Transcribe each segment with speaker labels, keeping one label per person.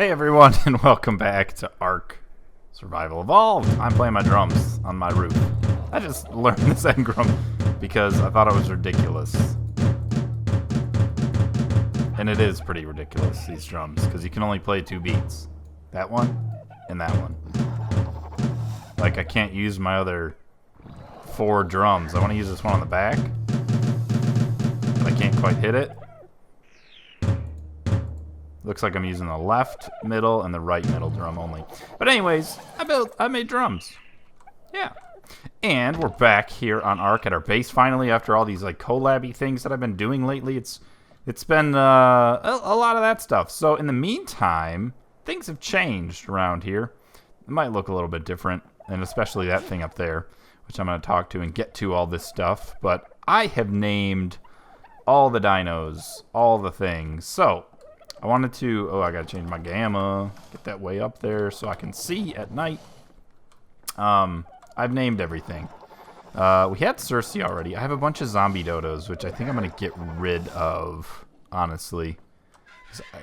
Speaker 1: Hey everyone, and welcome back to ARK Survival Evolved. I'm playing my drums on my roof. I just learned this engram because I thought it was ridiculous. And it is pretty ridiculous, these drums, because you can only play 2 beats. That one, and that one. Like, I can't use my other 4 drums. I want to use this one on the back, but I can't quite hit it. Looks like I'm using the left middle and the right middle drum only. But anyways, I made drums. Yeah. And we're back here on ARK at our base finally after all these like collab-y things that I've been doing lately. It's been a lot of that stuff. So in the meantime, things have changed around here. It might look a little bit different, and especially that thing up there, which I'm going to talk to and get to all this stuff. But I have named all the dinos, all the things. So I wanted to, I gotta change my gamma, get that way up there so I can see at night. I've named everything. We had Cersei already. I have a bunch of zombie dodos, which I think I'm gonna get rid of, honestly.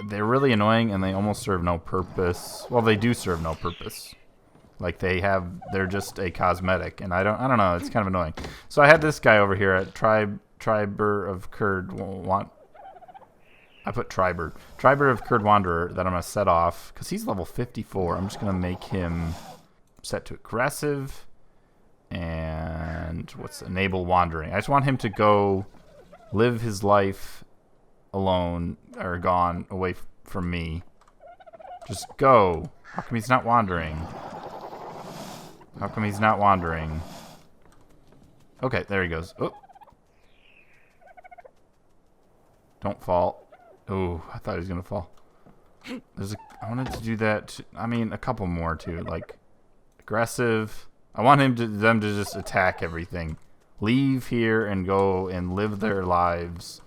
Speaker 1: They're really annoying and they almost serve no purpose. Well, they do serve no purpose. Like they're just a cosmetic, and I don't know, it's kind of annoying. So I had this guy over here at Triber of Kurd I put Triber of Kurd Wanderer that I'm going to set off because he's level 54. I'm just going to make him set to aggressive and enable wandering. I just want him to go live his life alone or gone away from me. Just go. How come he's not wandering? How come he's not wandering? Okay, there he goes. Oh. Don't fall. Oh, I thought he was going to fall. I wanted to do that. I mean, a couple more, too. Like, aggressive. I want them to just attack everything. Leave here and go and live their lives.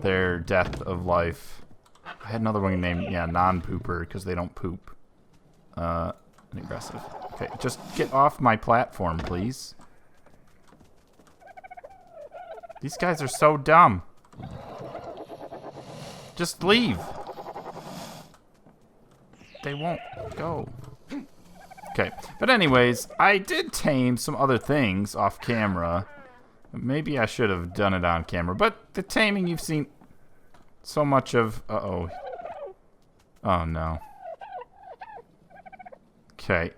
Speaker 1: Their death of life. I had another one named, non-pooper, because they don't poop. And aggressive. Okay, just get off my platform, please. These guys are so dumb. Just leave. They won't go. Okay, but anyways, I did tame some other things off camera. Maybe I should have done it on camera, but the taming you've seen so much of. Oh no. Okay,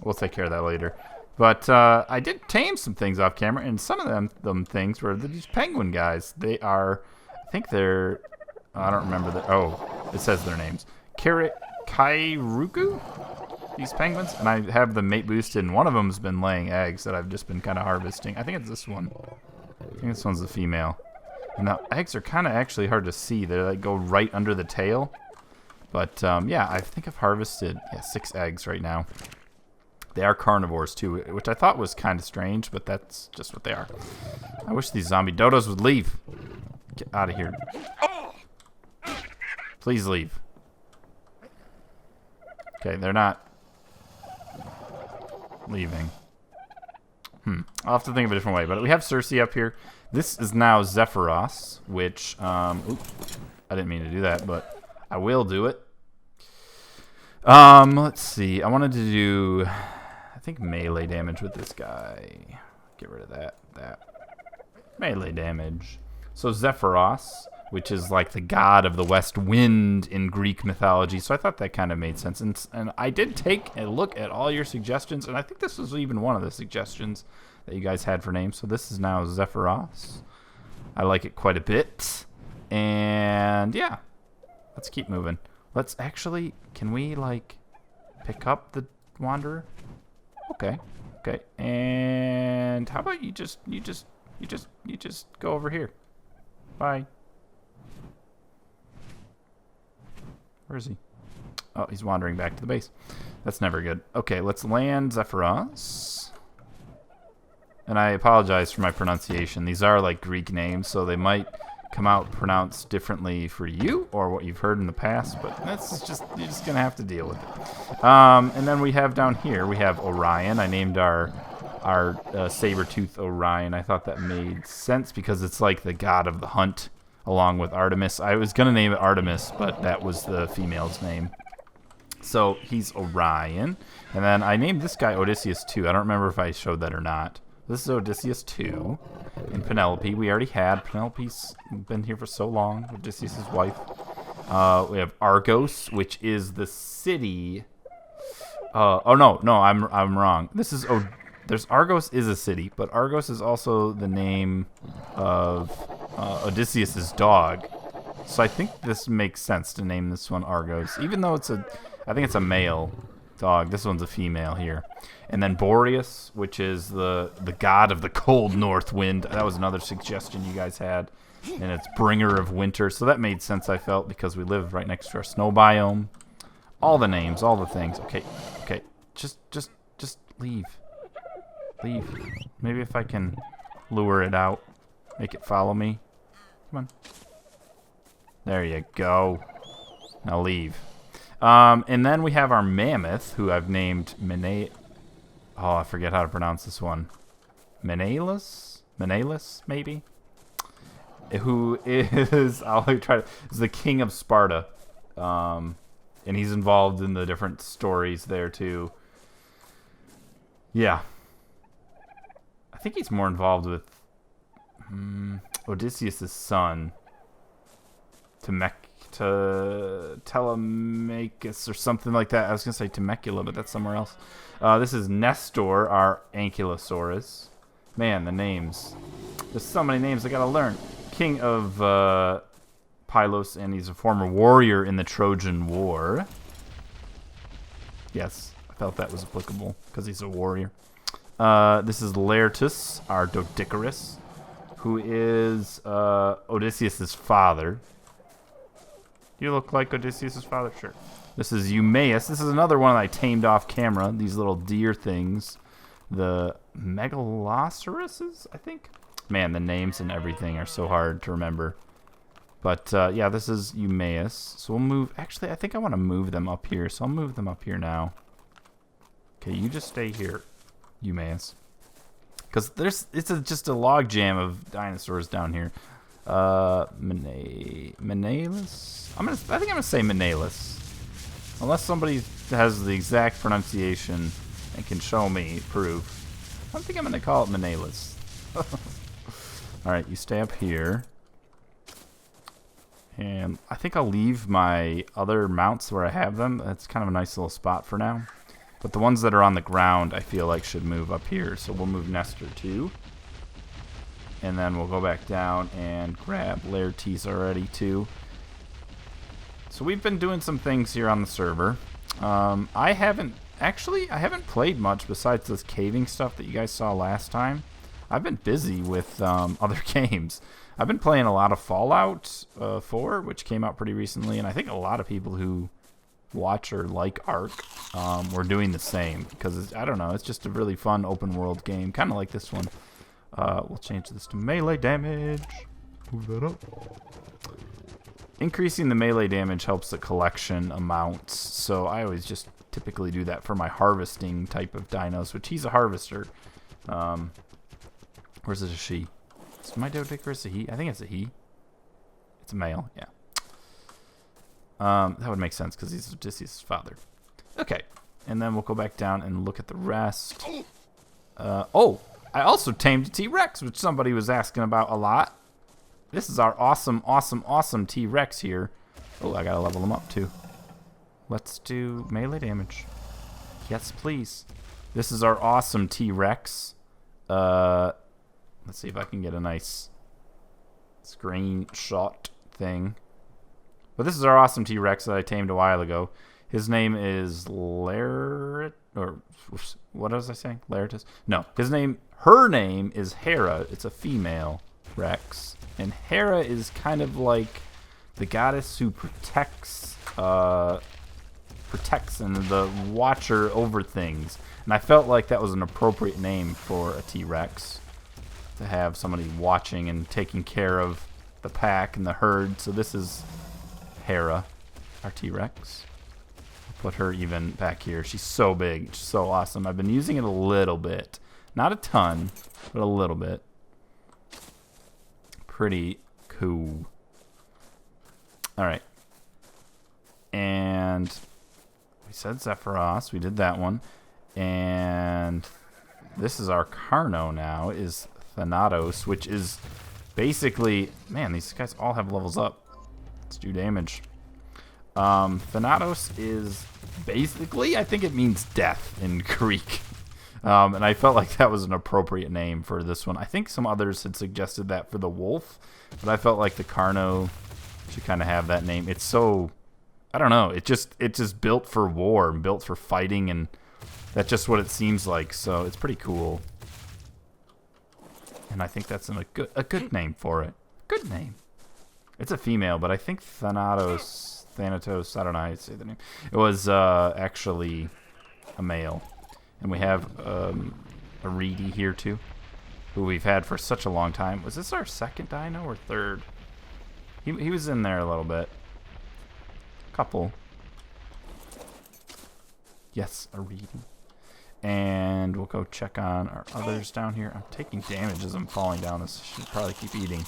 Speaker 1: we'll take care of that later. But I did tame some things off camera, and some of them things were these penguin guys. They are, I think they're. I don't remember it says their names. Kairuku? These penguins? And I have them mate boosted, and one of them's been laying eggs that I've just been kind of harvesting. I think it's this one. I think this one's the female. And the eggs are kind of actually hard to see. They like go right under the tail. But yeah, I think I've harvested 6 eggs right now. They are carnivores too, which I thought was kind of strange, but that's just what they are. I wish these zombie dodos would leave. Get out of here. Please leave. Okay, they're not leaving. I'll have to think of a different way, but we have Cersei up here. This is now Zephyros, which, oops, I didn't mean to do that, but I will do it. Let's see. I wanted to do, I think, melee damage with this guy. Get rid of that. Melee damage. So Zephyros, which is like the god of the west wind in Greek mythology. So I thought that kind of made sense. And I did take a look at all your suggestions, and I think this was even one of the suggestions that you guys had for names. So this is now Zephyros. I like it quite a bit. And yeah, let's keep moving. Let's actually, can we like pick up the Wanderer? Okay. And how about you just go over here. Bye. Where is he? Oh, he's wandering back to the base. That's never good. Okay, let's land Zephyros. And I apologize for my pronunciation. These are like Greek names, so they might come out pronounced differently for you or what you've heard in the past, but that's just, you're just going to have to deal with it. And then we have down here, we have Orion. I named our saber-tooth Orion. I thought that made sense because it's like the god of the hunt along with Artemis. I was going to name it Artemis, but that was the female's name. So he's Orion. And then I named this guy Odysseus 2. I don't remember if I showed that or not. This is Odysseus 2. And Penelope, we already had. Penelope's been here for so long. Odysseus' wife. We have Argos, which is the city. Oh no, I'm wrong. This is there's Argos is a city, but Argos is also the name of Odysseus' dog. So I think this makes sense to name this one Argos, even though I think it's a male dog. This one's a female here. And then Boreas, which is the god of the cold north wind. That was another suggestion you guys had. And it's bringer of winter. So that made sense, I felt, because we live right next to our snow biome. All the names, all the things. Okay. Just leave. Leave. Maybe if I can lure it out. Make it follow me. Come on. There you go. Now leave. And then we have our mammoth, who I've named Oh, I forget how to pronounce this one. Menelaus, maybe? Who is, is the king of Sparta. And he's involved in the different stories there, too. Yeah. I think he's more involved with Odysseus' son. Telemachus or something like that. I was going to say Temecula, but that's somewhere else. This is Nestor, our Ankylosaurus. Man, the names. There's so many names I got to learn. King of Pylos, and he's a former warrior in the Trojan War. Yes, I felt that was applicable because he's a warrior. This is Laertus, our Doedicurus, who is Odysseus' father. Do you look like Odysseus' father? Sure. This is Eumaeus. This is another one I tamed off camera. These little deer things. The Megalosauruses, I think. Man, the names and everything are so hard to remember. But, yeah, this is Eumaeus. So we'll move. Actually, I think I want to move them up here. So I'll move them up here now. Okay, you just stay here, Eumaeus. Because it's just a log jam of dinosaurs down here. Menelaus? I think I'm gonna say Menelaus. Unless somebody has the exact pronunciation and can show me proof. I think I'm gonna call it Menelaus. Alright, you stay up here. And I think I'll leave my other mounts where I have them. That's kind of a nice little spot for now. But the ones that are on the ground, I feel like should move up here. So we'll move Nestor too. And then we'll go back down and grab Laertes already too. So we've been doing some things here on the server. I haven't played much besides this caving stuff that you guys saw last time. I've been busy with other games. I've been playing a lot of Fallout 4, which came out pretty recently, and I think a lot of people who watch or like ARK were doing the same because I don't know, it's just a really fun open world game, kind of like this one. We'll change this to melee damage. Move that up. Increasing the melee damage helps the collection amounts, so I always just typically do that for my harvesting type of dinos, which he's a harvester. Where's it a she? Is my Doedicurus a he? I think it's a he. It's a male, yeah. That would make sense because he's Odysseus' father. Okay, and then we'll go back down and look at the rest. Oh, I also tamed a T-Rex, which somebody was asking about a lot. This is our awesome T-Rex here. Oh, I gotta level him up too. Let's do melee damage. Yes, please. This is our awesome T-Rex. Let's see if I can get a nice screenshot thing. But this is our awesome T-Rex that I tamed a while ago. His name is Laertes, or what was I saying? Laertes? No, her name is Hera. It's a female Rex. And Hera is kind of like the goddess who protects and the watcher over things. And I felt like that was an appropriate name for a T-Rex, to have somebody watching and taking care of the pack and the herd. So this is Hera, our T-Rex. I'll put her even back here. She's so big. She's so awesome. I've been using it a little bit. Not a ton, but a little bit. Pretty cool. Alright. And we said Zephyros. We did that one. And this is our Carno now, is Thanatos, which is basically... Man, these guys all have levels up. Let's do damage. Thanatos is basically, I think it means death in Greek. And I felt like that was an appropriate name for this one. I think some others had suggested that for the wolf, but I felt like the Carno should kind of have that name. It's so, I don't know, it's just built for war and built for fighting, and that's just what it seems like. So it's pretty cool, and I think that's a good name for it. Good name. It's a female, but I think Thanatos, I don't know how to say the name. It was actually a male. And we have a Reedy here too, who we've had for such a long time. Was this our second dino or third? He was in there a little bit. Couple. Yes, a Reedy. And we'll go check on our others down here. I'm taking damage as I'm falling down. This should probably keep eating.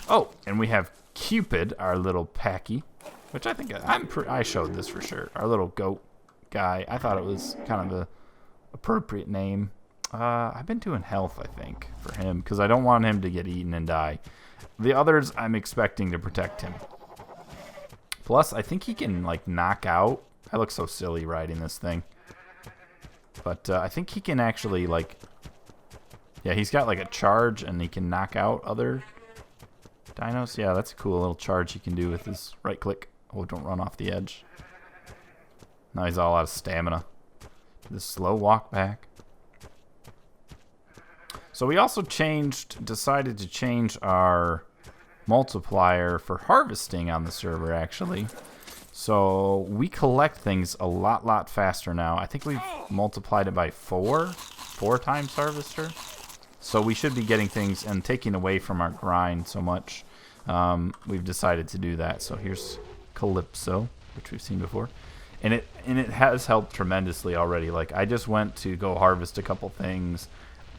Speaker 1: Oh, and we have Cupid, our little Packy, which I think I showed this for sure. Our little goat guy. I thought it was kind of the appropriate name. I've been doing health, I think, for him, because I don't want him to get eaten and die. The others, I'm expecting to protect him. Plus, I think he can, like, knock out. I look so silly riding this thing. But I think he can actually, like... Yeah, he's got, like, a charge, and he can knock out other dinos. Yeah, that's a cool little charge he can do with his right click. Oh, don't run off the edge. Now he's all out of stamina. The slow walk back. So we also decided to change our multiplier for harvesting on the server, actually. So we collect things a lot faster now. I think we've multiplied it by 4 times harvester. So we should be getting things and taking away from our grind so much. We've decided to do that. So here's Calypso, which we've seen before. And it has helped tremendously already. Like, I just went to go harvest a couple things,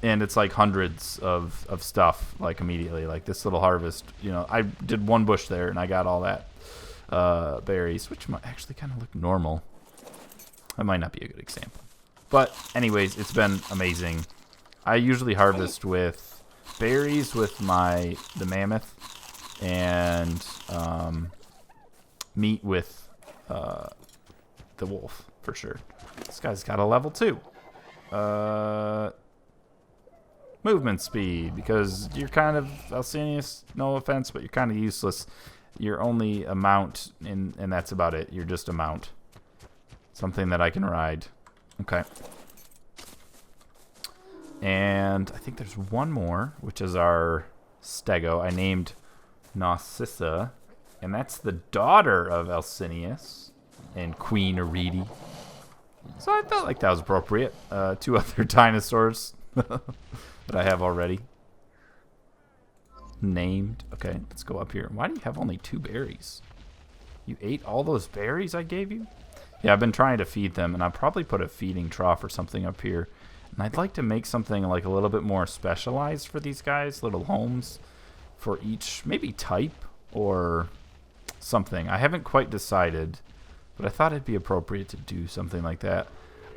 Speaker 1: and it's like hundreds of stuff, like, immediately. Like, this little harvest, you know, I did one bush there, and I got all that berries, which might actually kind of look normal. That might not be a good example. But, anyways, it's been amazing. I usually harvest with berries with the mammoth, and meat with... the wolf, for sure. This guy's got a level 2. Movement speed, because you're kind of Alcinius, no offense, but you're kind of useless. You're only a mount, and that's about it. You're just a mount. Something that I can ride. Okay. And I think there's one more, which is our Stego. I named Narcissa, and that's the daughter of Alcinius and Queen Aridi. So I felt like that was appropriate. 2 other dinosaurs that I have already named. Okay, let's go up here. Why do you have only 2 berries? You ate all those berries I gave you? Yeah, I've been trying to feed them, and I'll probably put a feeding trough or something up here. And I'd like to make something like a little bit more specialized for these guys, little homes for each, maybe type or something. I haven't quite decided, but I thought it'd be appropriate to do something like that.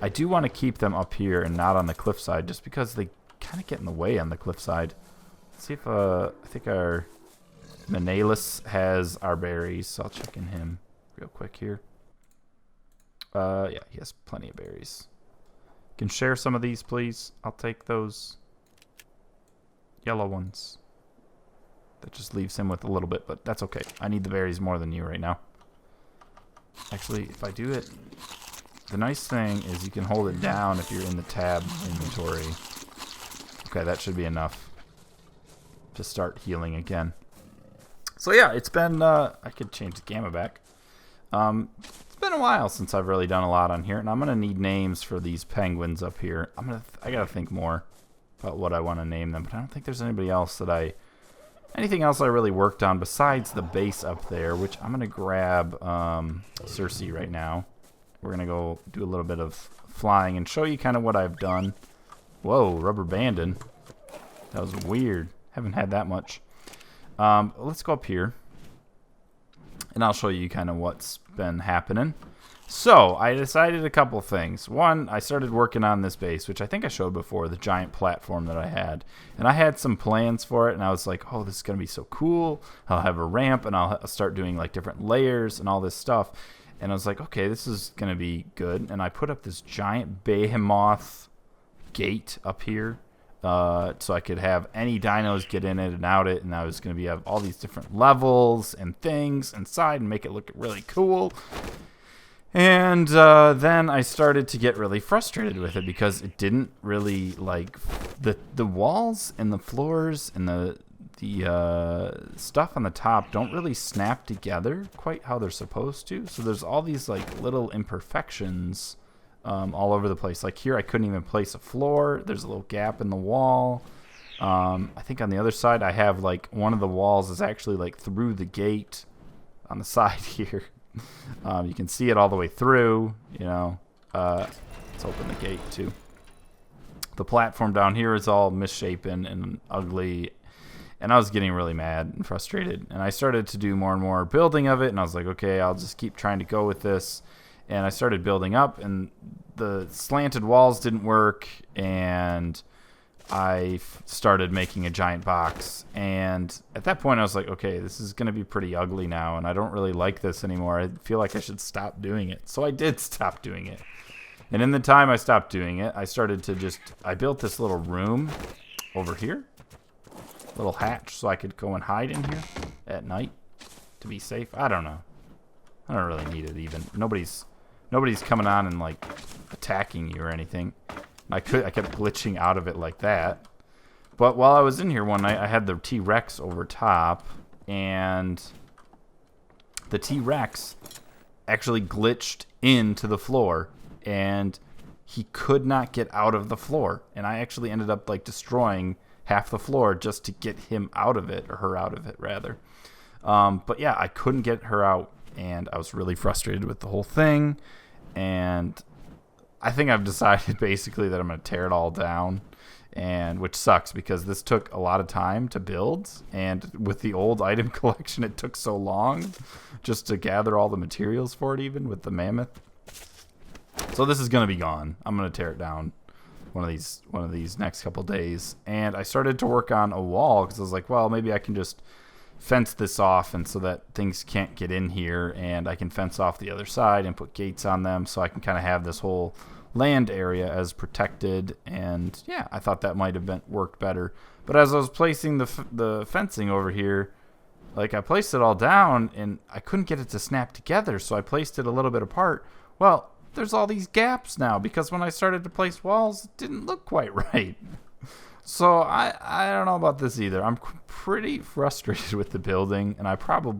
Speaker 1: I do want to keep them up here and not on the cliffside, just because they kind of get in the way on the cliffside. Let's see if I think our Menalis has our berries, so I'll check in him real quick here. Yeah, he has plenty of berries. Can share some of these, please? I'll take those yellow ones. That just leaves him with a little bit, but that's okay. I need the berries more than you right now. Actually, if I do it, the nice thing is you can hold it down if you're in the tab inventory. Okay, that should be enough to start healing again. So yeah, it's been, I could change the gamma back. It's been a while since I've really done a lot on here, and I'm gonna need names for these penguins up here. I gotta think more about what I want to name them, but I don't think there's anybody else anything else I really worked on besides the base up there, which I'm gonna grab Circe right now. We're gonna go do a little bit of flying and show you kind of what I've done. Whoa, rubber banding. That was weird. Haven't had that much. Let's go up here, and I'll show you kind of what's been happening. So I decided a couple things. One, I started working on this base, which I think I showed before, the giant platform that I had. And I had some plans for it, and I was like, oh, this is going to be so cool. I'll have a ramp, and I'll start doing like different layers and all this stuff. And I was like, okay, this is going to be good. And I put up this giant behemoth gate up here. So I could have any dinos get in it and out it, and I was going to have all these different levels and things inside and make it look really cool. And then I started to get really frustrated with it because it didn't really, like, the walls and the floors and the stuff on the top don't really snap together quite how they're supposed to. So there's all these like little imperfections all over the place. Like here I couldn't even place a floor. There's a little gap in the wall. I think on the other side I have like one of the walls is actually like through the gate on the side here. You can see it all the way through, you know. Let's open the gate too. The platform down here is all misshapen and ugly, and I was getting really mad and frustrated. And I started to do more and more building of it, and I was like, okay, I'll just keep trying to go with this. And I started building up, and the slanted walls didn't work, and I started making a giant box. And at that point I was like, okay, this is going to be pretty ugly now, and I don't really like this anymore. I feel like I should stop doing it. So I did stop doing it. And in the time I stopped doing it, I started to I built this little room over here, little hatch, so I could go and hide in here at night to be safe. I don't know. I don't really need it even. Nobody's coming on and like attacking you or anything. I kept glitching out of it like that. But while I was in here one night, I had the T-Rex over top, and the T-Rex actually glitched into the floor, and he could not get out of the floor. And I actually ended up like destroying half the floor just to get him out of it, or her out of it rather. But yeah, I couldn't get her out, and I was really frustrated with the whole thing. And I think I've decided basically that I'm going to tear it all down, and which sucks because this took a lot of time to build, and with the old item collection it took so long just to gather all the materials for it, even with the mammoth. So this is going to be gone. I'm going to tear it down one of these next couple days. And I started to work on a wall because I was like, well, maybe I can just fence this off, and so that things can't get in here, and I can fence off the other side and put gates on them, so I can kind of have this whole land area as protected. And yeah, I thought that might have worked better. But as I was placing the fencing over here, like I placed it all down and I couldn't get it to snap together, so I placed it a little bit apart. Well, there's all these gaps now because when I started to place walls, it didn't look quite right. So I don't know about this either. I'm pretty frustrated with the building, and I don't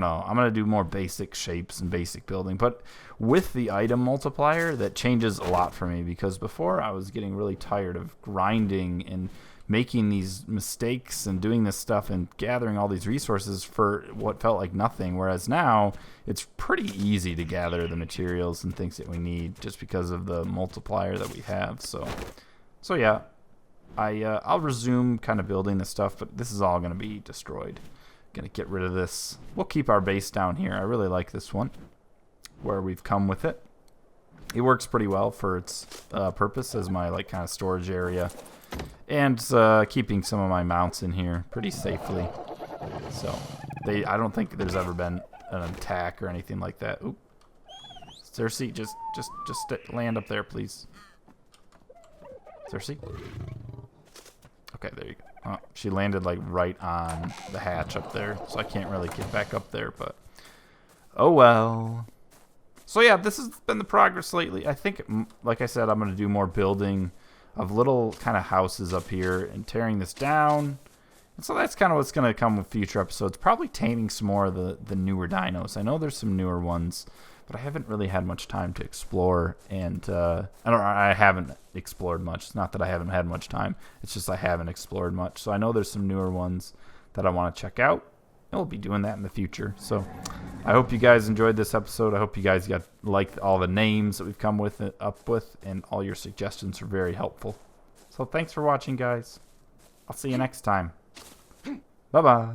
Speaker 1: know. I'm going to do more basic shapes and basic building. But with the item multiplier, that changes a lot for me, because before I was getting really tired of grinding and making these mistakes and doing this stuff and gathering all these resources for what felt like nothing. Whereas now it's pretty easy to gather the materials and things that we need just because of the multiplier that we have. So yeah, I'll resume kind of building this stuff, but this is all going to be destroyed. Going to get rid of this. We'll keep our base down here. I really like this one, where we've come with it. It works pretty well for its purpose as my like kind of storage area, and keeping some of my mounts in here pretty safely. So I don't think there's ever been an attack or anything like that. Oop. Cersei, just land up there, please. Cersei? Okay, there you go. Oh, she landed like right on the hatch up there, so I can't really get back up there, but oh well. So yeah, this has been the progress lately. I think, like I said, I'm going to do more building of little kind of houses up here and tearing this down. And so that's kind of what's going to come with future episodes. Probably taming some more of the newer dinos. I know there's some newer ones, but I haven't really had much time to explore, and I haven't explored much. It's not that I haven't had much time. It's just I haven't explored much. So I know there's some newer ones that I want to check out, and we'll be doing that in the future. So I hope you guys enjoyed this episode. I hope you guys liked all the names that we've come up with, and all your suggestions are very helpful. So thanks for watching, guys. I'll see you next time. Bye-bye.